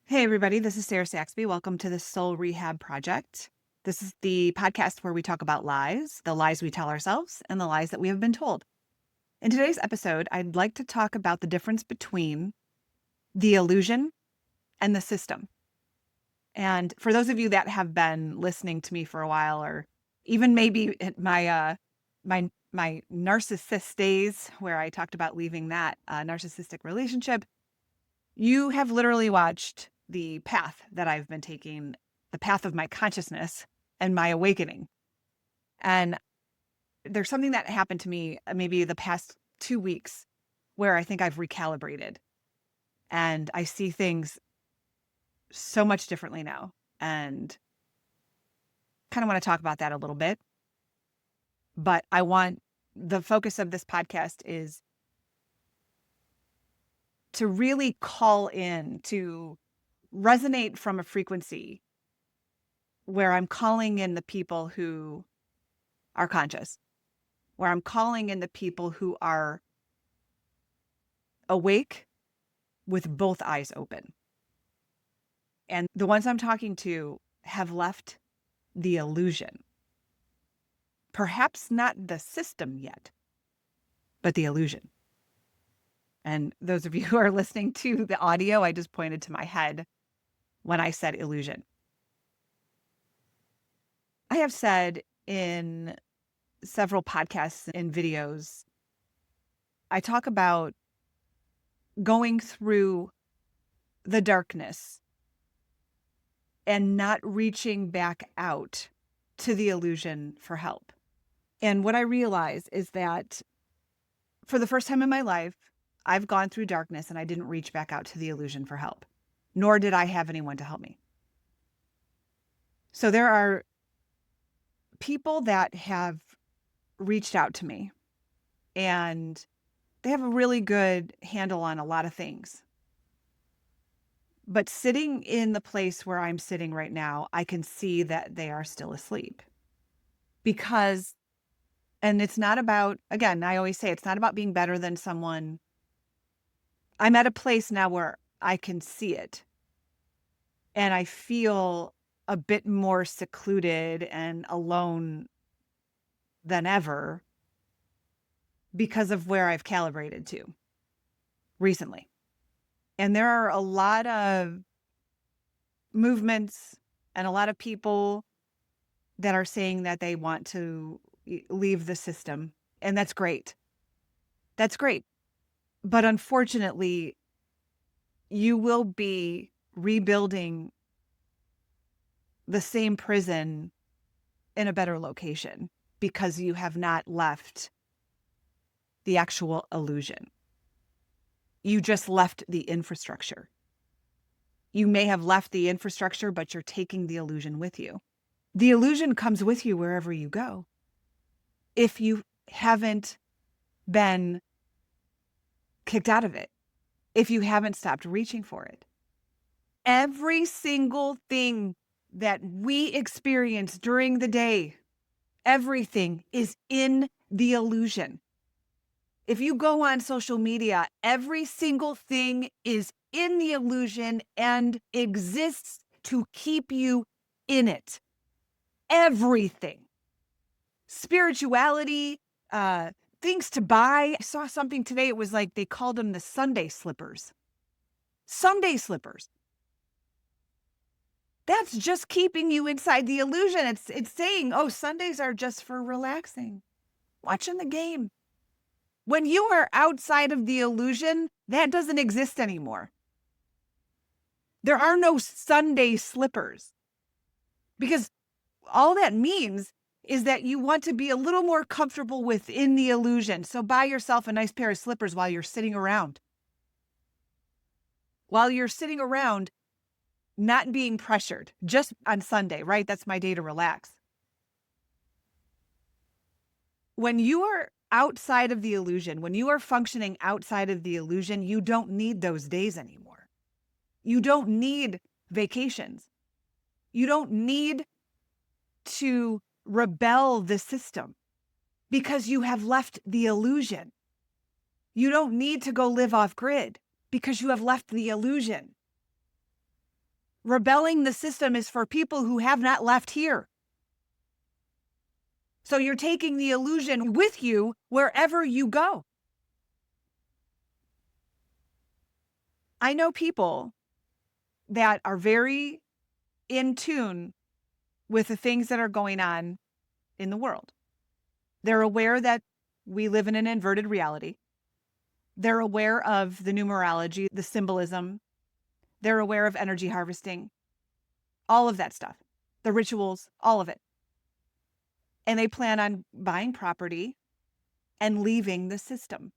Hey, everybody, this is Sarah Saxby. Welcome to the Soul Rehab Project. This is the podcast where we talk about lies, the lies we tell ourselves, and the lies that we have been told. In today's episode, I'd like to talk about the difference between the illusion and the system. And for those of you that have been listening to me for a while, or even maybe at my narcissist days where I talked about leaving that narcissistic relationship, you have literally watched the path that I've been taking, the path of my consciousness and my awakening. And there's something that happened to me maybe the past 2 weeks where I think I've recalibrated and I see things so much differently now. And kind of want to talk about that a little bit. But the focus of this podcast is to really call in, to resonate from a frequency where I'm calling in the people who are conscious, where I'm calling in the people who are awake with both eyes open. And the ones I'm talking to have left the illusion. Perhaps not the system yet, but the illusion. And those of you who are listening to the audio, I just pointed to my head when I said illusion. I have said in several podcasts and videos, I talk about going through the darkness and not reaching back out to the illusion for help. And what I realize is that for the first time in my life, I've gone through darkness and I didn't reach back out to the illusion for help, nor did I have anyone to help me. So there are people that have reached out to me and they have a really good handle on a lot of things. But sitting in the place where I'm sitting right now, I can see that they are still asleep because, and it's not about, again, I always say it's not about being better than someone. I'm at a place now where I can see it and I feel a bit more secluded and alone than ever because of where I've calibrated to recently. And there are a lot of movements and a lot of people that are saying that they want to leave the system. And that's great. That's great. But unfortunately, you will be rebuilding the same prison in a better location because you have not left the actual illusion. You just left the infrastructure. You may have left the infrastructure, but you're taking the illusion with you. The illusion comes with you wherever you go. If you haven't been kicked out of it, if you haven't stopped reaching for it. Every single thing that we experience during the day, everything is in the illusion. If you go on social media, every single thing is in the illusion and exists to keep you in it. Everything. Spirituality, things to buy. I saw something today. It was like they called them the Sunday slippers. Sunday slippers. That's just keeping you inside the illusion. It's saying, oh, Sundays are just for relaxing, watching the game. When you are outside of the illusion, that doesn't exist anymore. There are no Sunday slippers because all that means is that you want to be a little more comfortable within the illusion. So buy yourself a nice pair of slippers while you're sitting around. While you're sitting around, not being pressured, just on Sunday, right? That's my day to relax. When you are outside of the illusion, when you are functioning outside of the illusion, you don't need those days anymore. You don't need vacations. You don't need to rebel the system because you have left the illusion. You don't need to go live off grid because you have left the illusion. Rebelling the system is for people who have not left here. So you're taking the illusion with you wherever you go. I know people that are very in tune with the things that are going on in the world. They're aware that we live in an inverted reality. They're aware of the numerology, the symbolism. They're aware of energy harvesting, all of that stuff, the rituals, all of it. And they plan on buying property and leaving the system.